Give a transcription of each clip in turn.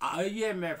IMF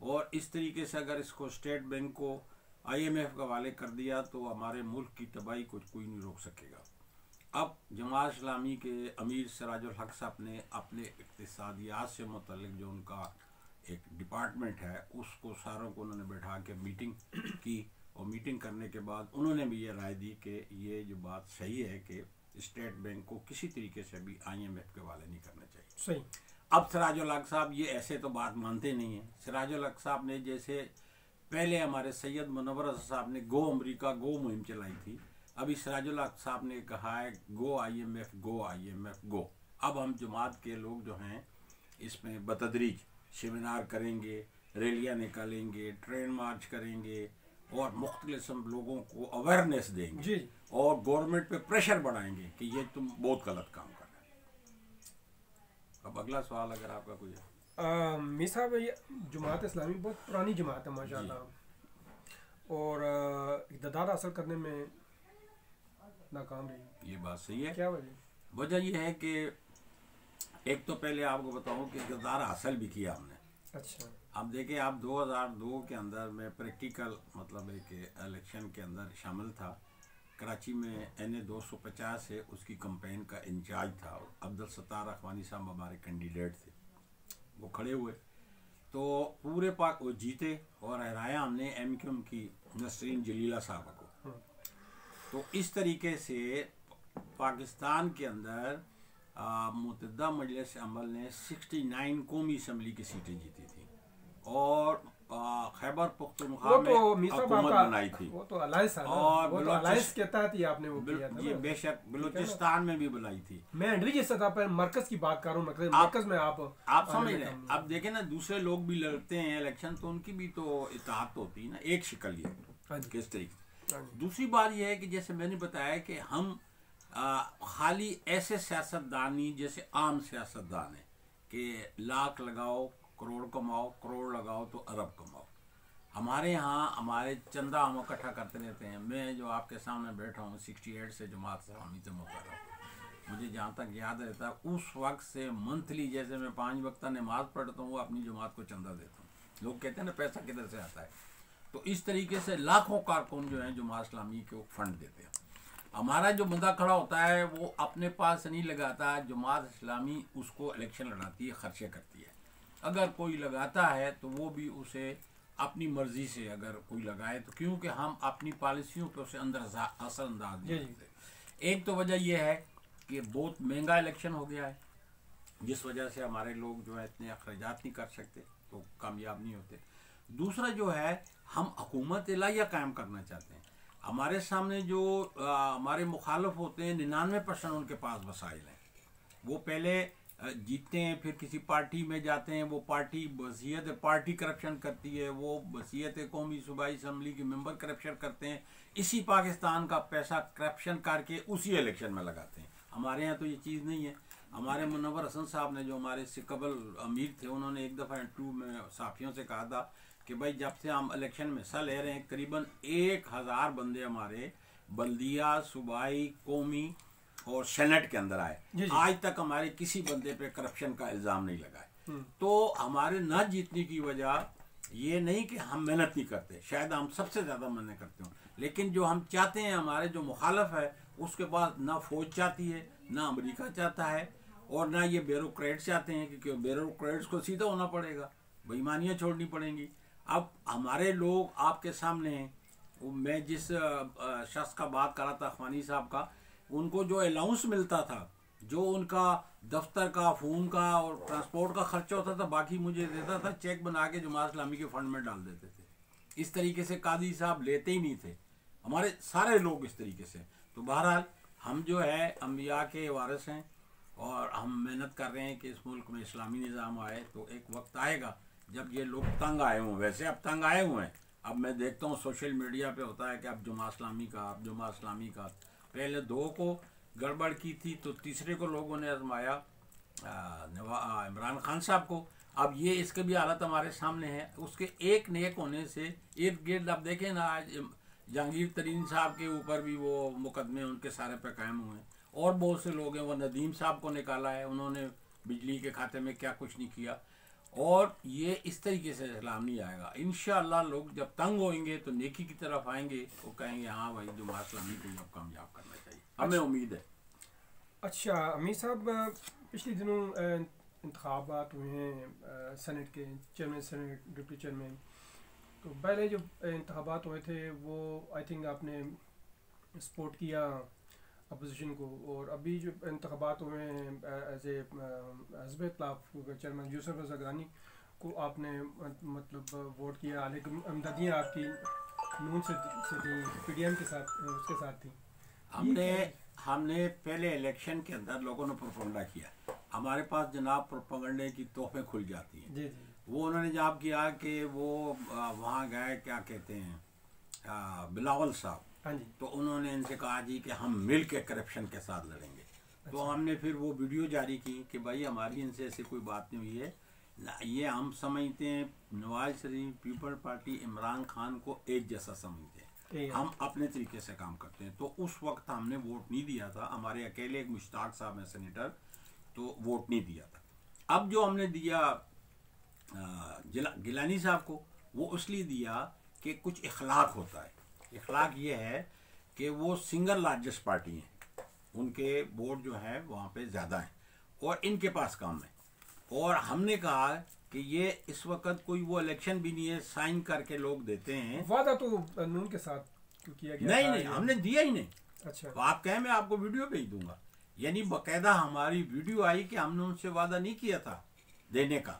اور اس طریقے سے اگر اس کو اسٹیٹ بینک کو IMF کے حوالے کر دیا تو ہمارے ملک کی تباہی کو کوئی نہیں روک سکے گا۔ اب جماعت اسلامی کے امیر سراج الحق صاحب نے اپنے اقتصادیات سے متعلق جو ان کا ایک ڈپارٹمنٹ ہے اس کو ساروں کو انہوں نے بیٹھا کے میٹنگ کی، اور میٹنگ کرنے کے بعد انہوں نے بھی یہ رائے دی کہ یہ جو بات صحیح ہے کہ اسٹیٹ بینک کو کسی طریقے سے بھی IMF کے حوالے نہیں کرنا چاہیے۔ صحیح۔ اب سراج الحق صاحب یہ ایسے تو بات مانتے نہیں ہیں۔ سراج الحق صاحب نے جیسے پہلے ہمارے سید منور حسن صاحب نے گو امریکہ گو مہم چلائی تھی، ابھی سراج الحق صاحب نے کہا ہے گو IMF گو IMF گو۔ اب ہم جماعت کے لوگ جو ہیں اس میں بتدریج سیمینار کریں گے، ریلیاں نکالیں گے، ٹرین مارچ کریں گے، اور مختلف لوگوں کو اویئرنیس دیں گے، جی اور گورنمنٹ پہ پریشر بڑھائیں گے کہ یہ تم بہت غلط کام کر رہے ہیں۔ اب اگلا سوال اگر آپ کا کوئی ہے۔ میر صاحب، یہ جماعت اسلامی بہت پرانی جماعت ہے ماشاء اللہ، اور اقتدار حاصل کرنے میں ناکام رہی۔ یہ بات صحیح ہے۔ کیا وجہ؟ وجہ یہ ہے کہ ایک تو پہلے آپ کو بتاؤں کہ اقتدار حاصل بھی کیا ہم نے۔ اچھا، اب دیکھیں آپ 2002 کے اندر میں پریکٹیکل مطلب ہے کہ الیکشن کے اندر شامل تھا، کراچی میں NA 250 ہے اس کی کمپین کا انچارج تھا، عبدالستار اخوانی صاحب ہمارے کینڈیڈیٹ تھے، وہ کھڑے ہوئے تو پورے پاک وہ جیتے، اور ہرایا ہم نے MQM کی نسرین جلیلہ صاحبہ کو۔ تو اس طریقے سے پاکستان کے اندر متحدہ مجلس عمل نے 69 قومی اسمبلی کی سیٹیں جیتی تھیں، اور خیبر پختونخوا میں حکومت بنائی تھی، وہ تو الائنس اور وہ تو الائنس کے تحت ہی آپ نے وہ کیا تھا یہ نا۔ بے شک بلوچستان میں بھی بنائی تھی۔ میں انڈیویجل سطح پر مرکز کی بات کر رہا ہوں، مرکز میں آپ سمجھ رہے ہیں۔ اب دیکھیں نا دوسرے لوگ بھی لڑتے ہیں الیکشن تو ان کی بھی تو اطاعت ہوتی ہے نا، ایک شکل یہ کس طریقے سے۔ دوسری بات یہ ہے کہ جیسے میں نے بتایا کہ ہم خالی ایسے سیاستدانی جیسے عام سیاستدان ہیں کہ لاکھ لگاؤ کروڑ کماؤ، کروڑ لگاؤ تو ارب کماؤ۔ ہمارے ہاں ہمارے چندہ ہم اکٹھا کرتے رہتے ہیں۔ میں جو آپ کے سامنے بیٹھا ہوں 68 سے جماعت اسلامی سے مقرر ہوں، مجھے جہاں تک یاد رہتا ہے اس وقت سے منتھلی جیسے میں 5 وقتہ نماز پڑھتا ہوں، وہ اپنی جماعت کو چندہ دیتا ہوں۔ لوگ کہتے ہیں نا پیسہ کدھر سے آتا ہے، تو اس طریقے سے لاکھوں کارکن جو ہیں جماعت اسلامی کو فنڈ دیتے ہیں۔ ہمارا جو بندہ کھڑا ہوتا ہے وہ اپنے پاس نہیں لگاتا، جماعت اسلامی اس کو الیکشن لڑاتی ہے، خرچے کرتی ہے۔ اگر کوئی لگاتا ہے تو وہ بھی اسے اپنی مرضی سے اگر کوئی لگائے تو، کیونکہ ہم اپنی پالیسیوں پہ اسے اندر اثر انداز نہیں کرتے۔ ایک تو وجہ یہ ہے کہ بہت مہنگا الیکشن ہو گیا ہے، جس وجہ سے ہمارے لوگ جو ہے اتنے اخراجات نہیں کر سکتے تو کامیاب نہیں ہوتے۔ دوسرا جو ہے ہم حکومت الہیہ قائم کرنا چاہتے ہیں۔ ہمارے سامنے جو ہمارے مخالف ہوتے ہیں 99% ان کے پاس وسائل ہیں، وہ پہلے جیتتے ہیں، پھر کسی پارٹی میں جاتے ہیں، وہ پارٹی بحیثیت پارٹی کرپشن کرتی ہے، وہ بحیثیت قومی صوبائی اسمبلی کے ممبر کرپشن کرتے ہیں، اسی پاکستان کا پیسہ کرپشن کر کے اسی الیکشن میں لگاتے ہیں۔ ہمارے یہاں تو یہ چیز نہیں ہے۔ ہمارے منور حسن صاحب نے جو ہمارے سے قبل امیر تھے، انہوں نے ایک دفعہ انٹرویو میں صحافیوں سے کہا تھا کہ بھائی جب سے ہم الیکشن میں حصہ لے رہے ہیں قریباً 1000 بندے ہمارے بلدیہ صوبائی قومی اور سینٹ کے اندر آئے، آج تک ہمارے کسی بندے پہ کرپشن کا الزام نہیں لگا ہے۔ تو ہمارے نہ جیتنے کی وجہ یہ نہیں کہ ہم محنت نہیں کرتے، شاید ہم سب سے زیادہ محنت کرتے ہوں، لیکن جو ہم چاہتے ہیں ہمارے جو مخالف ہے اس کے پاس نہ فوج چاہتی ہے، نہ امریکہ چاہتا ہے، اور نہ یہ بیوروکریٹ چاہتے ہیں، کیونکہ بیوروکریٹس کو سیدھا ہونا پڑے گا، بے ایمانیاں چھوڑنی پڑیں گی۔ اب ہمارے لوگ آپ کے سامنے ہیں، میں جس شخص کا بات کر رہا تھا اخوانی صاحب کا، ان کو جو الاؤنس ملتا تھا، جو ان کا دفتر کا فون کا اور ٹرانسپورٹ کا خرچہ ہوتا تھا، باقی مجھے دیتا تھا، چیک بنا کے جماعت اسلامی کے فنڈ میں ڈال دیتے تھے۔ اس طریقے سے قاضی صاحب لیتے ہی نہیں تھے، ہمارے سارے لوگ اس طریقے سے۔ تو بہرحال ہم جو ہے انبیاء کے وارث ہیں، اور ہم محنت کر رہے ہیں کہ اس ملک میں اسلامی نظام آئے، تو ایک وقت آئے گا جب یہ لوگ تنگ آئے ہوں۔ ویسے اب تنگ آئے ہوئے ہیں، اب میں دیکھتا ہوں سوشل میڈیا پہ ہوتا ہے کہ اب جماعت اسلامی کا، اب جماعت اسلامی کا، پہلے 2 کو گڑبڑ کی تھی تو تیسرے کو لوگوں نے آزمایا عمران خان صاحب کو، اب یہ اس کے بھی حالت ہمارے سامنے ہے۔ اس کے ایک نیک ہونے سے ارد گرد اب دیکھیں نا، جہانگیر ترین صاحب کے اوپر بھی وہ مقدمے ان کے سارے پہ قائم ہوئے ہیں، اور بہت سے لوگ ہیں، وہ ندیم صاحب کو نکالا ہے، انہوں نے بجلی کے کھاتے میں کیا کچھ نہیں کیا، اور یہ اس طریقے سے اسلام نہیں آئے گا انشاءاللہ. لوگ جب تنگ ہوئیں گے تو نیکی کی طرف آئیں گے, وہ کہیں گے ہاں بھائی جماعت اسلامی کو اب کامیاب کرنا چاہیے, ہمیں امید ہے. اچھا امیر صاحب, پچھلے دنوں انتخابات ہوئے ہیں سینٹ کے, چیئرمین سینٹ, ڈپٹی چیئرمین. تو پہلے جو انتخابات ہوئے تھے وہ آئی تھنک آپ نے سپورٹ کیا اپوزیشن کو, اور ابھی جو انتخابات ہوئے ہیں ایز اے حزب اختلاف چیئرمین یوسف رضا گرانی کو آپ نے مطلب ووٹ کیا, لیکن امدادیاں آپ کی نون سے تھیں, پی ڈی ایم کے ساتھ اس کے ساتھ تھیں. ہم نے پہلے الیکشن کے اندر لوگوں نے پروپیگنڈا کیا, ہمارے پاس جناب پروپیگنڈے کی تحفیں کھل جاتی ہیں. جی وہ انہوں نے جاب کیا کہ وہ وہاں گئے, کیا کہتے ہیں, بلاول صاحب, تو انہوں نے ان سے کہا جی کہ ہم مل کے کرپشن کے ساتھ لڑیں گے. تو ہم نے پھر وہ ویڈیو جاری کی کہ بھائی ہماری ان سے ایسی کوئی بات نہیں ہوئی ہے, یہ ہم سمجھتے ہیں نواز شریف پیپل پارٹی عمران خان کو ایک جیسا سمجھتے ہیں, ہم اپنے طریقے سے کام کرتے ہیں. تو اس وقت ہم نے ووٹ نہیں دیا تھا, ہمارے اکیلے ایک مشتاق صاحب ہیں سینیٹر, تو ووٹ نہیں دیا تھا. اب جو ہم نے دیا گیلانی صاحب کو, وہ اس لیے دیا کہ کچھ اخلاق ہوتا ہے. اخلاق یہ ہے کہ وہ سنگل لارجسٹ پارٹی ہیں, ان کے ووٹ جو ہے وہاں پہ زیادہ ہیں اور ان کے پاس کام ہے. اور ہم نے کہا کہ یہ اس وقت کوئی وہ الیکشن بھی نہیں ہے سائن کر کے لوگ دیتے ہیں. وعدہ تو نون کے ساتھ کیا گیا نہیں, ہم نے دیا ہی نہیں. اچھا, آپ کہیں میں آپ کو ویڈیو بھیج دوں گا, یعنی باقاعدہ ہماری ویڈیو آئی کہ ہم نے ان سے وعدہ نہیں کیا تھا دینے کا.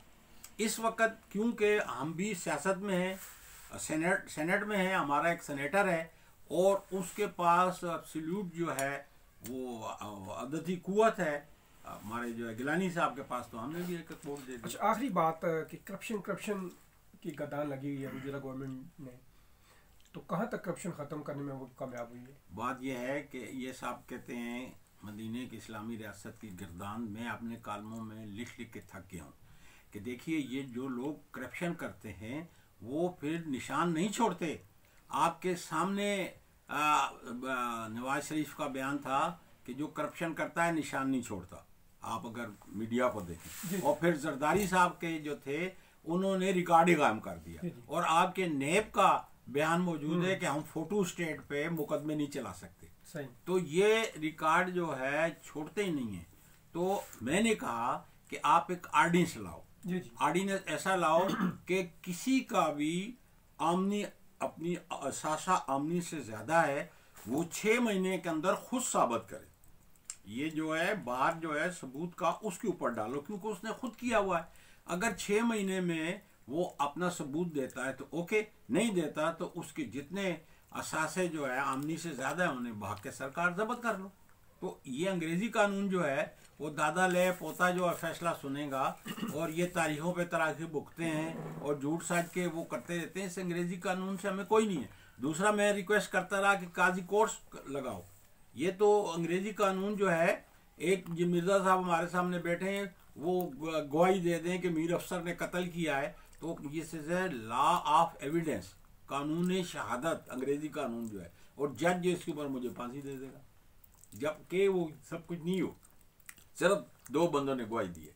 اس وقت کیونکہ ہم بھی سیاست میں ہیں, سینٹ میں ہیں, ہمارا ایک سینیٹر ہے اور اس کے پاس ایبسلیوٹ جو ہے وہ عددی قوت ہے, ہمارے جو ہے گیلانی صاحب کے پاس, تو ہم نے بھی ایک ووٹ دے دیا. اچھا, آخری بات کہ کرپشن کی گردان لگی ہوئی ہے گجرات گورنمنٹ نے, تو کہاں تک کرپشن ختم کرنے میں وہ کامیاب ہوئی ہے؟ بات یہ ہے کہ یہ صاحب کہتے ہیں مدینہ کی اسلامی ریاست کی گردان, میں اپنے کالموں میں لکھ کے تھک گیا ہوں کہ دیکھیے یہ جو لوگ کرپشن کرتے ہیں وہ پھر نشان نہیں چھوڑتے. آپ کے سامنے نواز شریف کا بیان تھا کہ جو کرپشن کرتا ہے نشان نہیں چھوڑتا, آپ اگر میڈیا کو دیکھیں. اور پھر زرداری صاحب کے جو تھے انہوں نے ریکارڈ ہی قائم کر دیا, اور آپ کے نیب کا بیان موجود ہے کہ ہم فوٹو اسٹیٹ پہ مقدمے نہیں چلا سکتے. تو یہ ریکارڈ جو ہے چھوڑتے ہی نہیں ہیں. تو میں نے کہا کہ آپ ایک آرڈیننس لاؤ, آرڈیننس ایسا لاؤ کہ کسی کا بھی آمنی اپنی اثاثہ آمنی سے زیادہ ہے وہ 6 مہینے کے اندر خود ثابت کرے. یہ جو ہے باہر جو ہے ثبوت کا اس کے اوپر ڈالو, کیونکہ اس نے خود کیا ہوا ہے. اگر 6 مہینے میں وہ اپنا ثبوت دیتا ہے تو اوکے, نہیں دیتا تو اس کے جتنے اثاثے جو ہے آمنی سے زیادہ ہے انہیں بھاگ کے سرکار ضبط کر لو. تو یہ انگریزی قانون جو ہے وہ دادا لے پوتا جو فیصلہ سنے گا, اور یہ تاریخوں پہ تاریخیں بکتے ہیں اور جھوٹ سچ کے وہ کرتے رہتے ہیں. اس انگریزی قانون سے ہمیں کوئی نہیں ہے. دوسرا میں ریکویسٹ کرتا رہا کہ قاضی کورس لگاؤ. یہ تو انگریزی قانون جو ہے, ایک مرزا صاحب ہمارے سامنے بیٹھے ہیں وہ گواہی دے دیں کہ میر افسر نے قتل کیا ہے, تو یہ سے لا آف ایویڈنس, قانون شہادت انگریزی قانون جو ہے, اور جج جو اس کے اوپر مجھے پھانسی دے دے گا, جبکہ وہ سب کچھ نہیں ہو, صرف 2 بندوں نے گواہی دی ہے.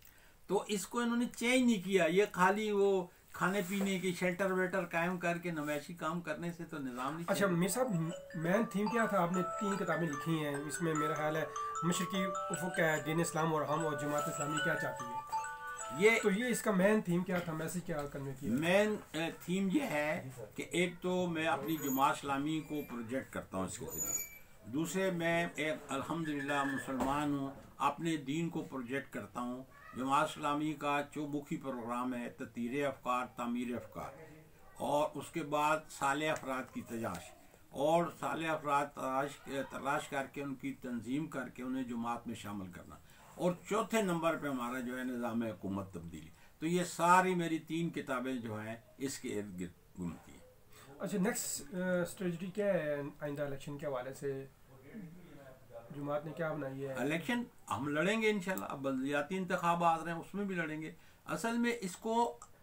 تو اس کو انہوں نے چینج نہیں کیا. یہ خالی وہ کھانے پینے کی شیلٹر ویلٹر قائم کر کے نمائشی کام کرنے سے تو نظام نہیں. اچھا میر صاحب, مین تھیم کیا تھا؟ آپ نے 3 کتابیں لکھی ہیں, اس میں میرا خیال ہے مشرقی افق ہے, دین اسلام اور ہم, اور جماعت اسلامی کیا چاہتی ہے. تو یہ اس کا مین تھیم کیا تھا, میسج کیا کرنے کی؟ مین تھیم یہ ہے کہ ایک تو میں اپنی جماعت اسلامی کو پروجیکٹ کرتا ہوں اس کے ذریعے, دوسرے میں ایک الحمدللہ مسلمان ہوں, اپنے دین کو پروجیکٹ کرتا ہوں. جماعت اسلامی کا چوبکی پروگرام ہے تطہیر افکار تعمیر افکار, اور اس کے بعد صالح افراد کی تلاش, اور صالح افراد تلاش کر کے ان کی تنظیم کر کے انہیں جماعت میں شامل کرنا, اور چوتھے نمبر پہ ہمارا جو ہے نظام حکومت تبدیلی. تو یہ ساری میری 3 کتابیں جو ہیں اس کے ارد گرد گھومتی ہیں. اچھا, نیکسٹ اسٹریٹجی کیا ہے آئندہ الیکشن کے حوالے سے؟ جماعت نے کیا بنائی ہے؟ الیکشن ہم لڑیں گے انشاءاللہ. اب بلدیاتی انتخابات رہے ہیں اس میں بھی لڑیں گے. اصل میں اس کو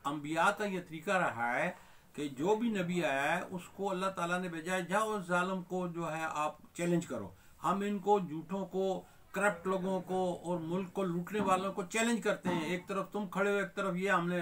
انبیاء کا یہ طریقہ رہا ہے کہ جو بھی نبی آیا ہے اس کو اللہ تعالیٰ نے بھیجا ہے, جاؤ اس ظالم کو جو ہے آپ چیلنج کرو. ہم ان کو جھوٹوں کو, کرپٹ لوگوں کو اور ملک کو لوٹنے والوں کو چیلنج کرتے ہیں. ایک طرف تم کھڑے ہو, ایک طرف یہ, ہم نے